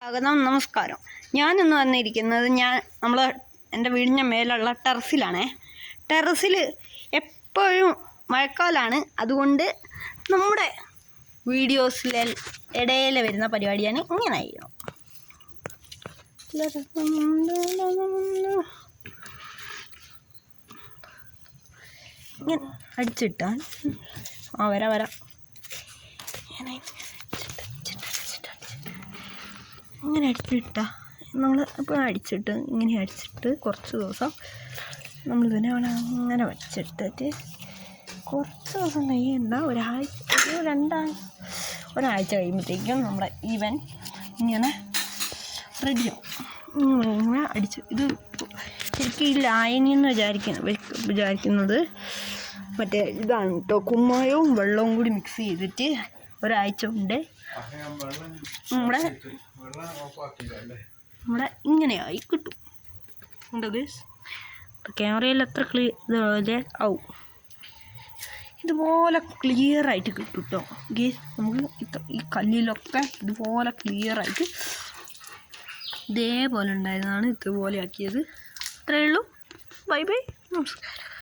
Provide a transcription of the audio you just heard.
സ്വാഗതം, നമസ്കാരം. ഞാനിന്ന് വന്നിരിക്കുന്നത് എൻ്റെ വീടിൻ്റെ മേലുള്ള ടെറസിലാണേ. ടെറസിൽ എപ്പോഴും മഴക്കാലമാണ്. അതുകൊണ്ട് നമ്മുടെ വീഡിയോസിലെ ഇടയിൽ വരുന്ന പരിപാടിയാണ് ഇങ്ങനെ ആയിരുന്നു. ഇങ്ങനെ അടിച്ചിട്ടാൽ വരാം ഇങ്ങനെ അടിച്ചിട്ടാ നമ്മൾ ഇപ്പോൾ അടിച്ചിട്ട് ഇങ്ങനെ അടിച്ചിട്ട് കുറച്ച് ദിവസം നമ്മളിതിനെ അങ്ങനെ വെച്ചിട്ടിട്ട് കുറച്ച് ദിവസം കഴിയുന്ന ഒരാഴ്ച കഴിയുമ്പോഴത്തേക്കും നമ്മുടെ ഈവൻ ഇങ്ങനെ റെഡിയാവും. ഇങ്ങനെ അടിച്ച് ഇത് ശരിക്കും ഈ ലായനി എന്ന് വിചാരിക്കുന്നത് മറ്റേ ഇതാണ് കേട്ടോ. കുമ്മായവും വെള്ളവും കൂടി മിക്സ് ചെയ്തിട്ട് ഒരാഴ്ച കൊണ്ട് നമ്മുടെ ഇങ്ങനെയായി കിട്ടും. ഉണ്ടോ ഗൈസ്? ക്യാമറയിൽ എത്ര ഇതുപോലെ ആവും, ഇതുപോലെ ക്ലിയറായിട്ട് കിട്ടും കേട്ടോ ഗൈസ്. നമുക്ക് ഈ കല്ലിലൊക്കെ ഇതുപോലെ ക്ലിയറായിട്ട് ഇതേപോലെ ഉണ്ടായിരുന്നതാണ് ഇതുപോലെ ആക്കിയത്. അത്രയേ ഉള്ളൂ. ബൈ ബൈ, നമസ്കാരം.